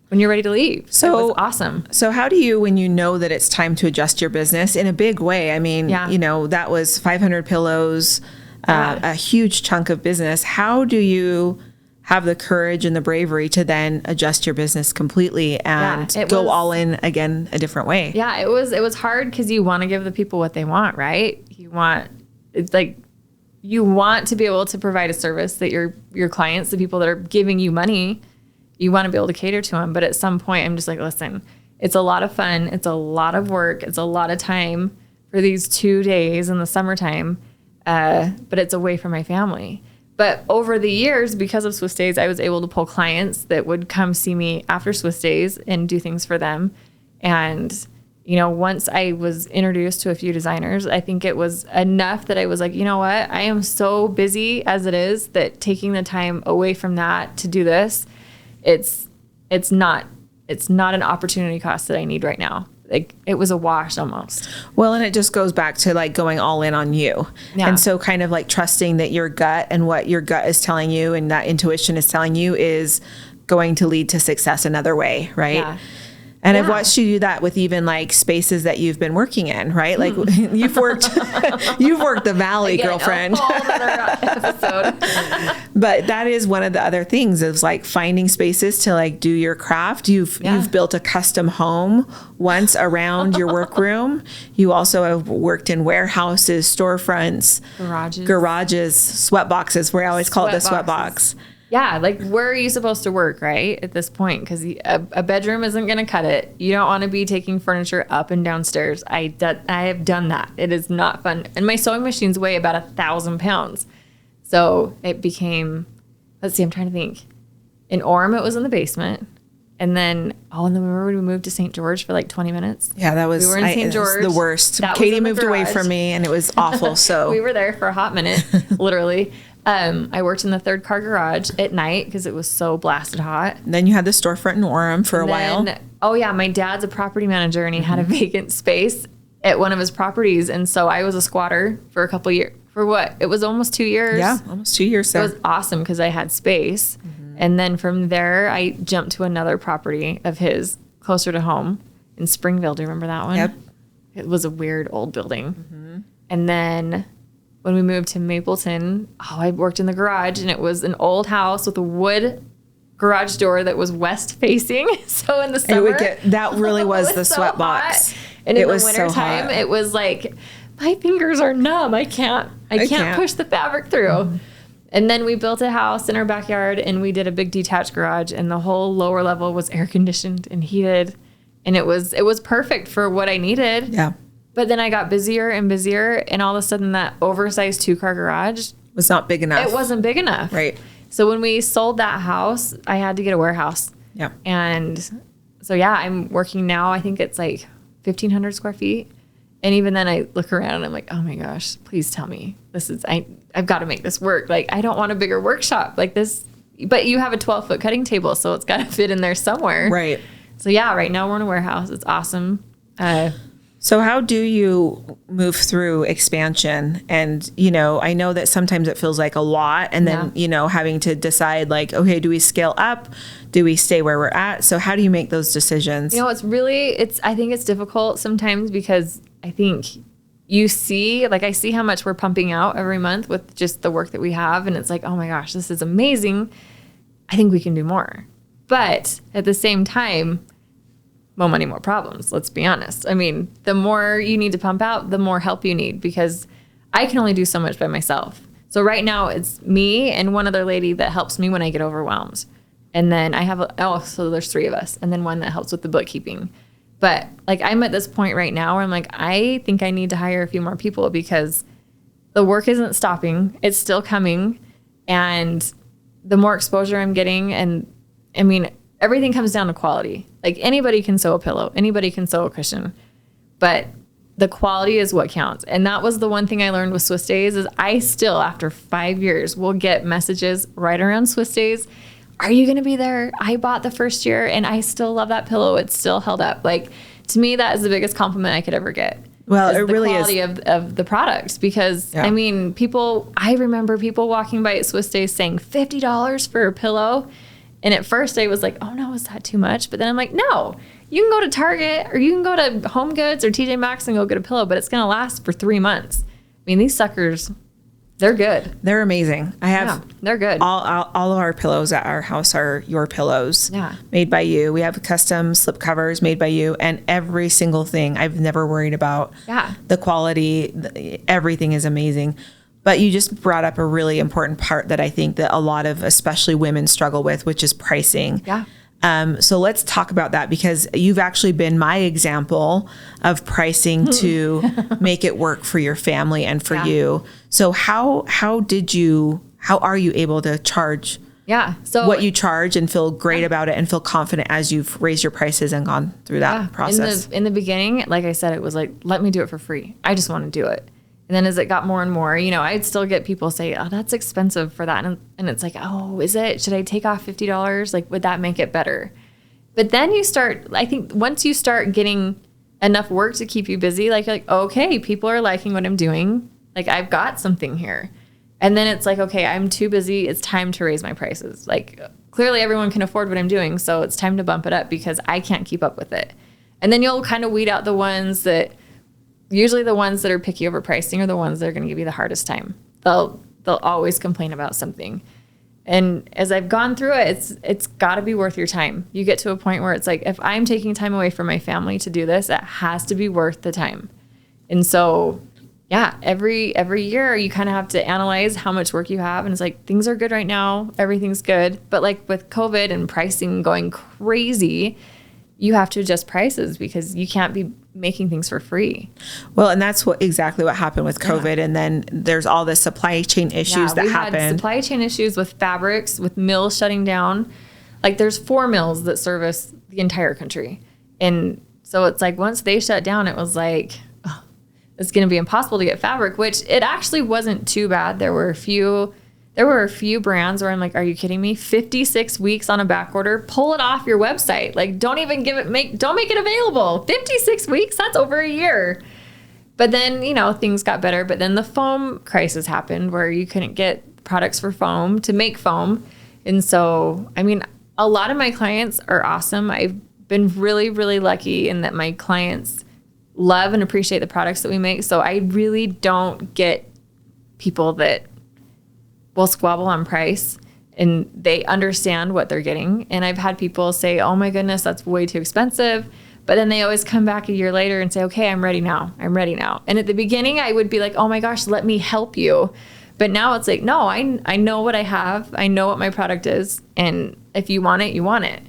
when you're ready to leave. So it was awesome. So how do you, when you know that it's time to adjust your business in a big way? I mean, that was 500 pillows, a huge chunk of business. How do you have the courage and the bravery to then adjust your business completely and go all in again a different way? Yeah, it was hard because you want to give the people what they want, right? You want to be able to provide a service that your clients, the people that are giving you money, you want to be able to cater to them. But at some point, I'm just like, listen, it's a lot of fun. It's a lot of work. It's a lot of time for these 2 days in the summertime. But it's away from my family. But over the years, because of Swiss Days, I was able to pull clients that would come see me after Swiss Days and do things for them. And, once I was introduced to a few designers, I think it was enough that I was like, you know what? I am so busy as it is that taking the time away from that to do this, it's not an opportunity cost that I need right now. Like it was a wash almost. Well, and it just goes back to like going all in on you. Yeah. And so kind of like trusting that your gut and what your gut is telling you and that intuition is telling you is going to lead to success another way. Right. And I've watched you do that with even like spaces that you've been working in, right? Like you've worked the valley, Again, girlfriend. A whole other episode. But that is one of the other things is like finding spaces to like do your craft. You've built a custom home once around your workroom. You also have worked in warehouses, storefronts, garages, sweat boxes. We always call it the sweat box. Yeah, like where are you supposed to work, right? At this point, because a bedroom isn't going to cut it. You don't want to be taking furniture up and downstairs. I have done that. It is not fun. And my sewing machines weigh about 1,000 pounds. So it became, let's see, I'm trying to think. In Orem, it was in the basement. And then, remember when we moved to St. George for like 20 minutes? Yeah, that was, we were in St. George. The worst. Katie moved away from me and it was awful. So we were there for a hot minute, literally. I worked in the third car garage at night because it was so blasted hot. And then you had the storefront in Orem for a while. Oh yeah, my dad's a property manager and he had a vacant space at one of his properties. And so I was a squatter for a couple years. For what? It was almost 2 years. Yeah, almost 2 years. So. It was awesome because I had space. And then from there, I jumped to another property of his closer to home in Springville. Do you remember that one? Yep. It was a weird old building. And then when we moved to Mapleton, I worked in the garage and it was an old house with a wood garage door that was west facing. So in the summer, that really was the sweat box. And in the wintertime, it was like, my fingers are numb. I can't push the fabric through. And then we built a house in our backyard and we did a big detached garage and the whole lower level was air conditioned and heated. And it was perfect for what I needed. Yeah. But then I got busier and busier, and all of a sudden that oversized 2-car garage was not big enough. It wasn't big enough. Right. So when we sold that house, I had to get a warehouse. Yeah. And so, I'm working now. I think it's like 1,500 square feet. And even then I look around and I'm like, oh my gosh, please tell me I've got to make this work. Like, I don't want a bigger workshop like this, but you have a 12-foot cutting table, so it's got to fit in there somewhere. Right. So right now we're in a warehouse. It's awesome. So how do you move through expansion? And, I know that sometimes it feels like a lot and then, having to decide like, okay, do we scale up? Do we stay where we're at? So how do you make those decisions? I think it's difficult sometimes because I think I see how much we're pumping out every month with just the work that we have. And it's like, oh my gosh, this is amazing. I think we can do more. But at the same time, more money, more problems. Let's be honest. I mean, the more you need to pump out, the more help you need because I can only do so much by myself. So right now it's me and one other lady that helps me when I get overwhelmed. And then I have, so there's 3 of us. And then one that helps with the bookkeeping. But like I'm at this point right now where I'm like, I think I need to hire a few more people because the work isn't stopping. It's still coming. And the more exposure I'm getting, and I mean, everything comes down to quality. Like anybody can sew a pillow, anybody can sew a cushion, but the quality is what counts. And that was the one thing I learned with Swiss Days is I still, after 5 years, will get messages right around Swiss Days. Are you going to be there? I bought the first year and I still love that pillow. It's still held up. Like to me, that is the biggest compliment I could ever get. Well, it really is. The quality of the product because I mean, I remember people walking by at Swiss Days saying $50 for a pillow. And at first I was like, oh no, is that too much? But then I'm like, no, you can go to Target or you can go to Home Goods or TJ Maxx and go get a pillow, but it's going to last for 3 months. I mean, these suckers, they're good. They're amazing. They're good. All of our pillows at our house are your pillows. Yeah. Made by you. We have custom slip covers made by you and every single thing I've never worried about. Yeah. The quality, everything is amazing. But you just brought up a really important part that I think that a lot of, especially women, struggle with, which is pricing. Yeah. So let's talk about that because you've actually been my example of pricing to make it work for your family and for you. So how are you able to charge so what you charge and feel great about it and feel confident as you've raised your prices and gone through that process? In the beginning, like I said, it was like, let me do it for free. I just want to do it. And then as it got more and more, I'd still get people say, oh, that's expensive for that. And it's like, oh, is it? Should I take off $50? Like, would that make it better? But then I think once you start getting enough work to keep you busy, like, okay, people are liking what I'm doing. Like, I've got something here. And then it's like, okay, I'm too busy. It's time to raise my prices. Like clearly everyone can afford what I'm doing. So it's time to bump it up because I can't keep up with it. And then you'll kind of weed out the ones that, usually the ones that are picky over pricing are the ones that are going to give you the hardest time. They'll always complain about something. And as I've gone through it, it's got to be worth your time. You get to a point where it's like, if I'm taking time away from my family to do this, it has to be worth the time. And so, yeah, every year you kind of have to analyze how much work you have. And it's like, things are good right now. Everything's good. But like with COVID and pricing going crazy, you have to adjust prices because you can't be making things for free. Well, and that's exactly what happened with COVID. Yeah. And then there's all the supply chain issues that happened. Had supply chain issues with fabrics, with mills shutting down. Like there's 4 mills that service the entire country. And so it's like, once they shut down, it was like, oh, it's going to be impossible to get fabric, which it actually wasn't too bad. There were a few brands where I'm like, are you kidding me? 56 weeks on a back order, pull it off your website. Like, don't make it available. 56 weeks, that's over a year. But then, things got better. But then the foam crisis happened where you couldn't get products for foam to make foam. And so, I mean, a lot of my clients are awesome. I've been really, really lucky in that my clients love and appreciate the products that we make. So I really don't get people that will squabble on price and they understand what they're getting. And I've had people say, oh my goodness, that's way too expensive. But then they always come back a year later and say, okay, I'm ready now. And at the beginning I would be like, oh my gosh, let me help you. But now it's like, no, I know what I have. I know what my product is. And if you want it, you want it.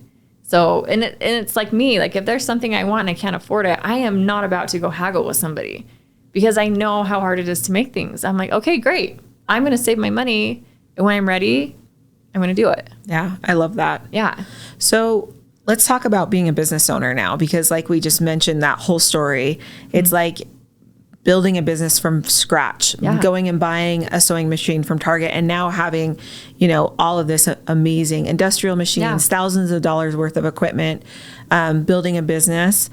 So, and it's like me, like if there's something I want and I can't afford it, I am not about to go haggle with somebody because I know how hard it is to make things. I'm like, okay, great. I'm going to save my money. And when I'm ready, I'm going to do it. Yeah, I love that. Yeah. So let's talk about being a business owner now, because like we just mentioned that whole story, it's like building a business from scratch, going and buying a sewing machine from Target and now having, all of this amazing industrial machines, thousands of dollars worth of equipment, building a business.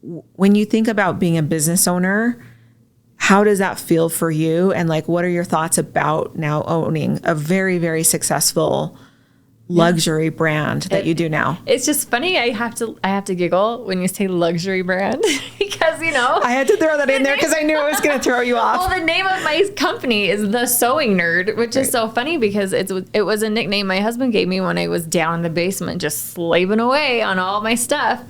When you think about being a business owner, how does that feel for you? And like, what are your thoughts about now owning a very, very successful luxury brand that you do now? It's just funny. I have to giggle when you say luxury brand because, I had to throw that in there because I knew it was going to throw you off. Well, the name of my company is The Sewing Nerd, which is so funny because it was a nickname my husband gave me when I was down in the basement just slaving away on all my stuff.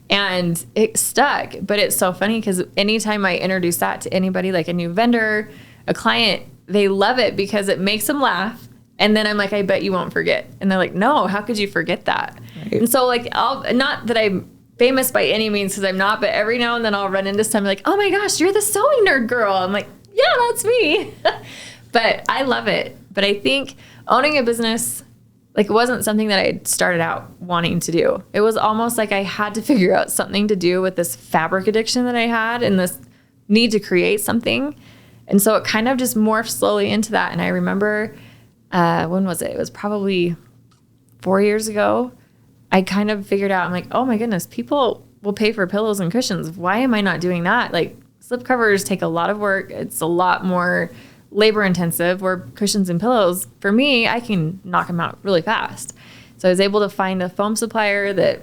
And it stuck, but it's so funny because anytime I introduce that to anybody, like a new vendor, a client, they love it because it makes them laugh. And then I'm like, I bet you won't forget. And they're like, no, how could you forget that? Right. And so like, not that I'm famous by any means because I'm not, but every now and then I'll run into somebody like, oh my gosh, you're the sewing nerd girl. I'm like, yeah, that's me. But I love it. But I think owning a business, like it wasn't something that I started out wanting to do. It was almost like I had to figure out something to do with this fabric addiction that I had and this need to create something. And so it kind of just morphed slowly into that. And I remember, when was it? It was probably 4 years ago. I kind of figured out, I'm like, oh my goodness, people will pay for pillows and cushions. Why am I not doing that? Like slip covers take a lot of work. It's a lot more labor intensive, where cushions and pillows, for me, I can knock them out really fast. So I was able to find a foam supplier that,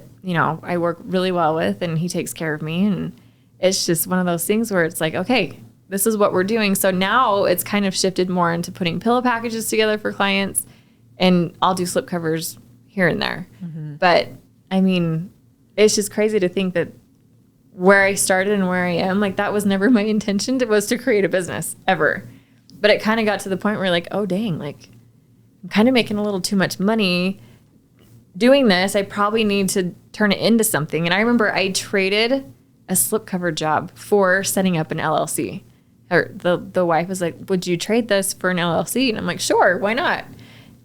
I work really well with and he takes care of me. And it's just one of those things where it's like, okay, this is what we're doing. So now it's kind of shifted more into putting pillow packages together for clients, and I'll do slip covers here and there. Mm-hmm. But I mean, it's just crazy to think that where I started and where I am, like that was never my intention. It was to create a business ever. But it kind of got to the point where like, oh dang, like I'm kind of making a little too much money doing this. I probably need to turn it into something. And I remember I traded a slipcover job for setting up an LLC. Or the wife was like, would you trade this for an LLC? And I'm like, sure, why not?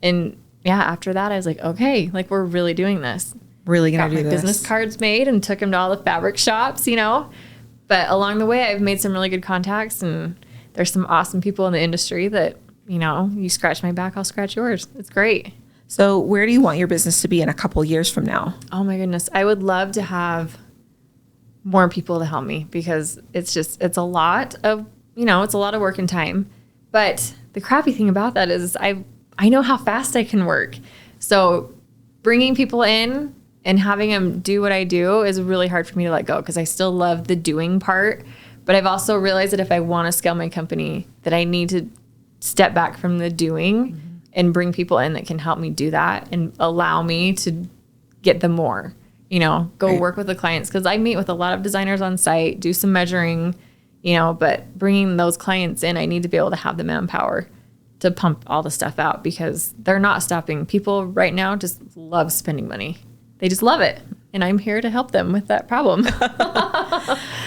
And yeah, after that I was like, okay, like we're really doing this. Really gonna do this. Business cards made and took them to all the fabric shops, But along the way I've made some really good contacts, and there's some awesome people in the industry that, you scratch my back, I'll scratch yours. It's great. So where do you want your business to be in a couple years from now? Oh my goodness. I would love to have more people to help me because it's a lot of, it's a lot of work and time, But the crappy thing about that is I know how fast I can work. So bringing people in and having them do what I do is really hard for me to let go because I still love the doing part. But I've also realized that if I want to scale my company, that I need to step back from the doing and bring people in that can help me do that and allow me to get the more, go work with the clients. Because I meet with a lot of designers on site, do some measuring, but bringing those clients in, I need to be able to have the manpower to pump all the stuff out because they're not stopping. People right now just love spending money. They just love it. And I'm here to help them with that problem.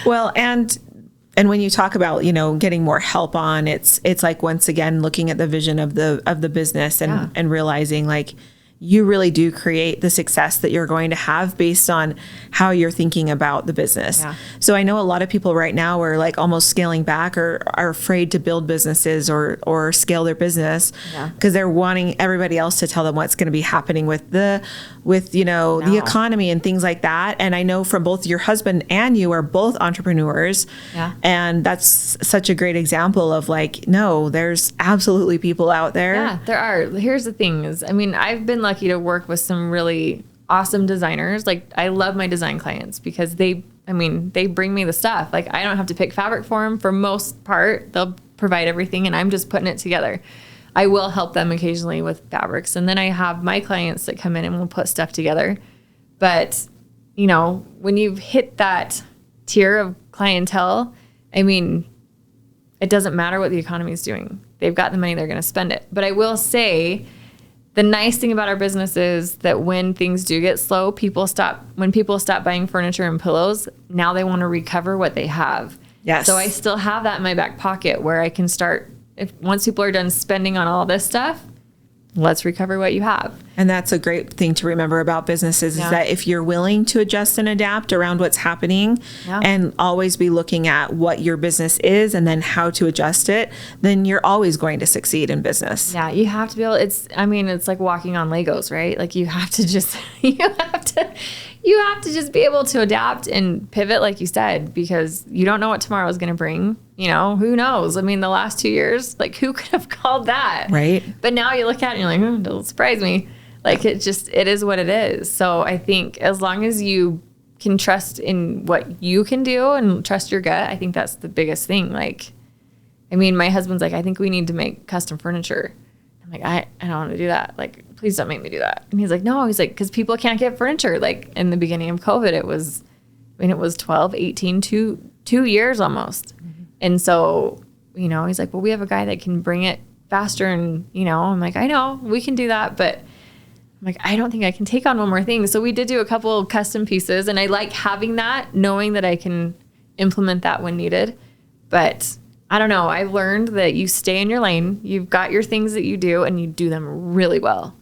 Well, and when you talk about, getting more help on, it's like, once again, looking at the vision of the business and realizing like you really do create the success that you're going to have based on how you're thinking about the business. Yeah. So I know a lot of people right now are like almost scaling back or are afraid to build businesses or scale their business because they're wanting everybody else to tell them what's going to be happening with the economy and things like that. And I know from both your husband and you are both entrepreneurs. Yeah. And that's such a great example of like, no, there's absolutely people out there. Yeah, there are. Here's the thing is, I've been lucky to work with some really awesome designers. Like I love my design clients because they bring me the stuff. Like I don't have to pick fabric for them for most part. They'll provide everything and I'm just putting it together. I will help them occasionally with fabrics. And then I have my clients that come in and we'll put stuff together. But, when you've hit that tier of clientele, it doesn't matter what the economy is doing. They've got the money, they're going to spend it. But I will say the nice thing about our business is that when things do get slow, when people stop buying furniture and pillows, now they want to recover what they have. Yes. So I still have that in my back pocket where I can start, once people are done spending on all this stuff, let's recover what you have. And that's a great thing to remember about businesses is that if you're willing to adjust and adapt around what's happening and always be looking at what your business is and then how to adjust it, then you're always going to succeed in business. Yeah, you have to be able, it's like walking on Legos, right? Like you have to just, you have to just be able to adapt and pivot, like you said, because you don't know what tomorrow is going to bring. Who knows? The last 2 years, like who could have called that? Right. But now you look at it and you're like, don't surprise me. Like it is what it is. So I think as long as you can trust in what you can do and trust your gut, I think that's the biggest thing. Like, my husband's like, I think we need to make custom furniture. I'm like, I don't want to do that. Like, please don't make me do that. And he's like, no, because people can't get furniture. Like in the beginning of COVID, it was 12, 18, 2 years almost. And so, he's like, well, we have a guy that can bring it faster. And, I'm like, I know we can do that. But I'm like, I don't think I can take on one more thing. So we did do a couple of custom pieces and I like having that, knowing that I can implement that when needed. But I don't know. I've learned that you stay in your lane. You've got your things that you do and you do them really well.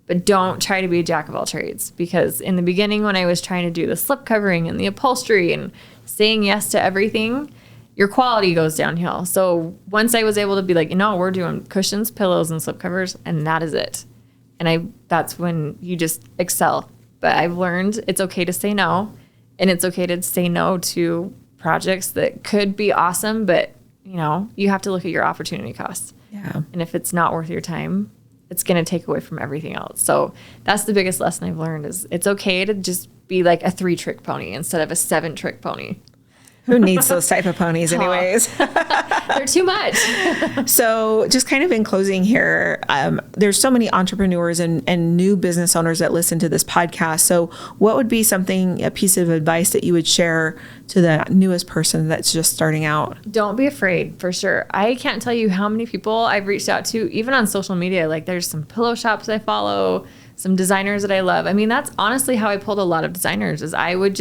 But don't try to be a jack of all trades because in the beginning when I was trying to do the slip covering and the upholstery and saying yes to everything, your quality goes downhill. So once I was able to be like, we're doing cushions, pillows, and slip covers, and that is it. And that's when you just excel. But I've learned it's okay to say no, and it's okay to say no to projects that could be awesome, but you have to look at your opportunity costs. Yeah. And if it's not worth your time, it's going to take away from everything else. So that's the biggest lesson I've learned is it's okay to just be like a 3-trick pony instead of a 7-trick pony. Who needs those type of ponies anyways? They're too much. So just kind of in closing here, there's so many entrepreneurs and new business owners that listen to this podcast. So what would be a piece of advice that you would share to the newest person that's just starting out? Don't be afraid, for sure. I can't tell you how many people I've reached out to, even on social media. Like there's some pillow shops I follow, some designers that I love. That's honestly how I pulled a lot of designers is I would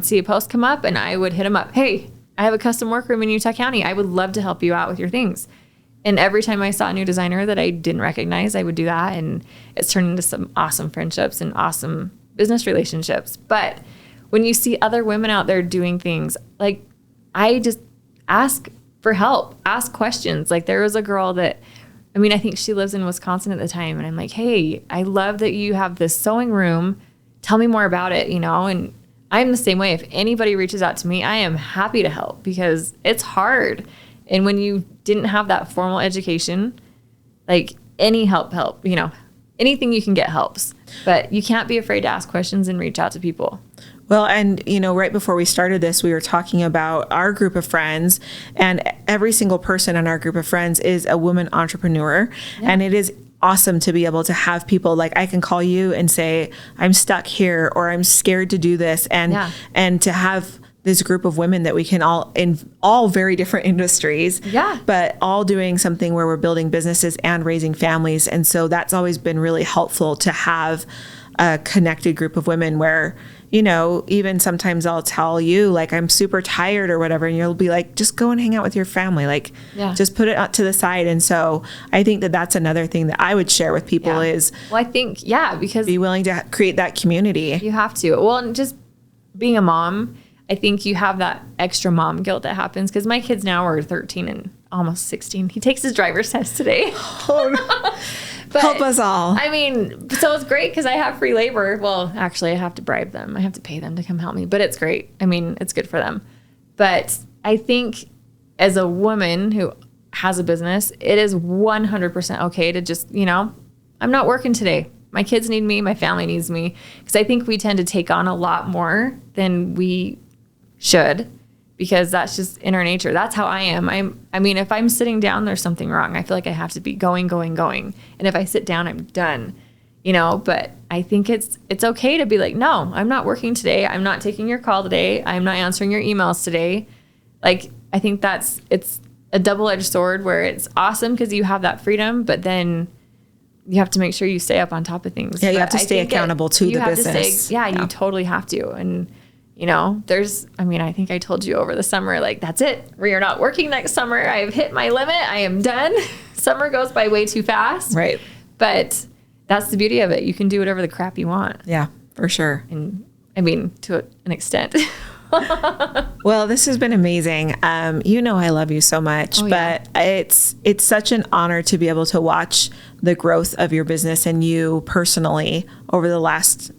see a post come up and I would hit them up. Hey, I have a custom workroom in Utah County. I would love to help you out with your things. And every time I saw a new designer that I didn't recognize, I would do that. And it's turned into some awesome friendships and awesome business relationships. But when you see other women out there doing things, like I just ask for help, ask questions. Like there was a girl that, I think she lives in Wisconsin at the time. And I'm like, hey, I love that you have this sewing room. Tell me more about it, and I'm the same way. If anybody reaches out to me, I am happy to help because it's hard. And when you didn't have that formal education, like any help, anything you can get helps. But you can't be afraid to ask questions and reach out to people. Well, and, right before we started this, we were talking about our group of friends, and every single person in our group of friends is a woman entrepreneur. Yeah. And it is awesome to be able to have people like, I can call you and say, I'm stuck here, or I'm scared to do this. And to have this group of women that we can all in all very different industries, but all doing something where we're building businesses and raising families. And so that's always been really helpful to have a connected group of women where, even sometimes I'll tell you like, I'm super tired or whatever. And you'll be like, just go and hang out with your family. Like, just put it out to the side. And so I think that that's another thing that I would share with people is, well, I think, because be willing to create that community. You have to. Well, and just being a mom, I think you have that extra mom guilt that happens because my kids now are 13 and almost 16. He takes his driver's test today. Oh, no. But, help us all. I mean, so it's great because I have free labor. Well, actually, I have to bribe them. I have to pay them to come help me, but it's great. I mean, it's good for them. But I think as a woman who has a business, it is 100% okay to just, I'm not working today. My kids need me. My family needs me. Because I think we tend to take on a lot more than we should. Because that's just in our nature. That's how I am. I mean, if I'm sitting down, there's something wrong. I feel like I have to be going. And if I sit down, I'm done, but I think it's okay to be like, no, I'm not working today. I'm not taking your call today. I'm not answering your emails today. Like, I think it's a double-edged sword where it's awesome because you have that freedom, but then you have to make sure you stay up on top of things. Yeah, you have to stay accountable to the business. You totally have to. And I think I told you over the summer, like, that's it. We are not working next summer. I've hit my limit. I am done. Summer goes by way too fast. Right. But that's the beauty of it. You can do whatever the crap you want. Yeah, for sure. And to an extent. Well, this has been amazing. I love you so much, but it's such an honor to be able to watch the growth of your business and you personally over the last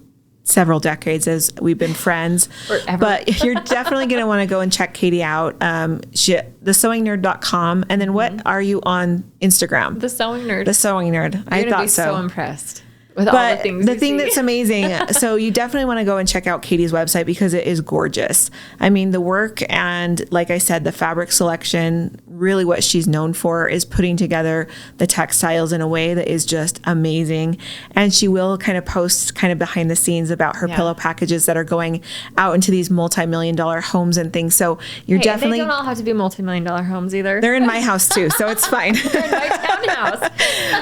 several decades as we've been friends. Forever. But you're definitely going to want to go and check Katie out. thesewingnerd.com. And then what are you on Instagram? The Sewing Nerd. The Sewing Nerd. I thought so. So impressed with all the things. The thing that's amazing. So you definitely want to go and check out Katie's website because it is gorgeous. I mean, the work and like I said, the fabric selection, really what she's known for is putting together the textiles in a way that is just amazing. And she will kind of post kind of behind the scenes about her pillow packages that are going out into these multi-million-dollar homes and things. So you're definitely... They don't all have to be multi-million-dollar homes either. They're in my house too, so it's fine. They're in my townhouse.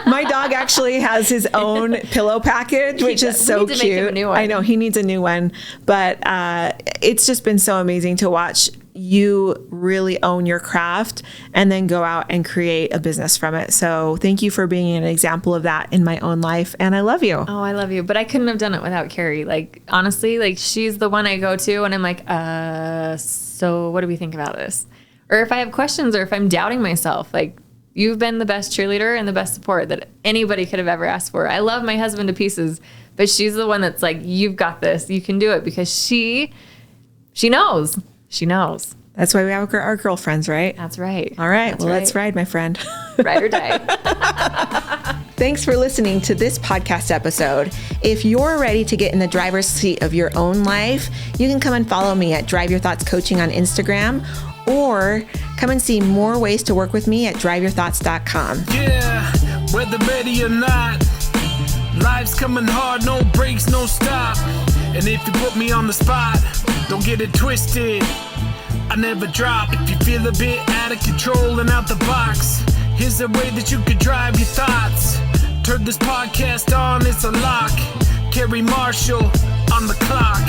My dog actually has his own pillow package, which is so cute. Make him a new one. I know he needs a new one, but it's just been so amazing to watch you really own your craft and then go out and create a business from it. So thank you for being an example of that in my own life. And I love you. Oh, I love you. But I couldn't have done it without Carrie. Like, honestly, like she's the one I go to and I'm like, so what do we think about this? Or if I have questions or if I'm doubting myself, like, you've been the best cheerleader and the best support that anybody could have ever asked for. I love my husband to pieces, but she's the one that's like, you've got this. You can do it because she knows. She knows. That's why we have our girlfriends, right? That's right. All right. That's let's ride, my friend. Ride or die. Thanks for listening to this podcast episode. If you're ready to get in the driver's seat of your own life, you can come and follow me at Drive Your Thoughts Coaching on Instagram, or come and see more ways to work with me at driveyourthoughts.com. Yeah, whether ready or not, life's coming hard, no breaks, no stop. And if you put me on the spot, don't get it twisted, I never drop. If you feel a bit out of control and out the box, here's a way that you could drive your thoughts. Turn this podcast on, it's a lock. Carrie Marshall on the clock.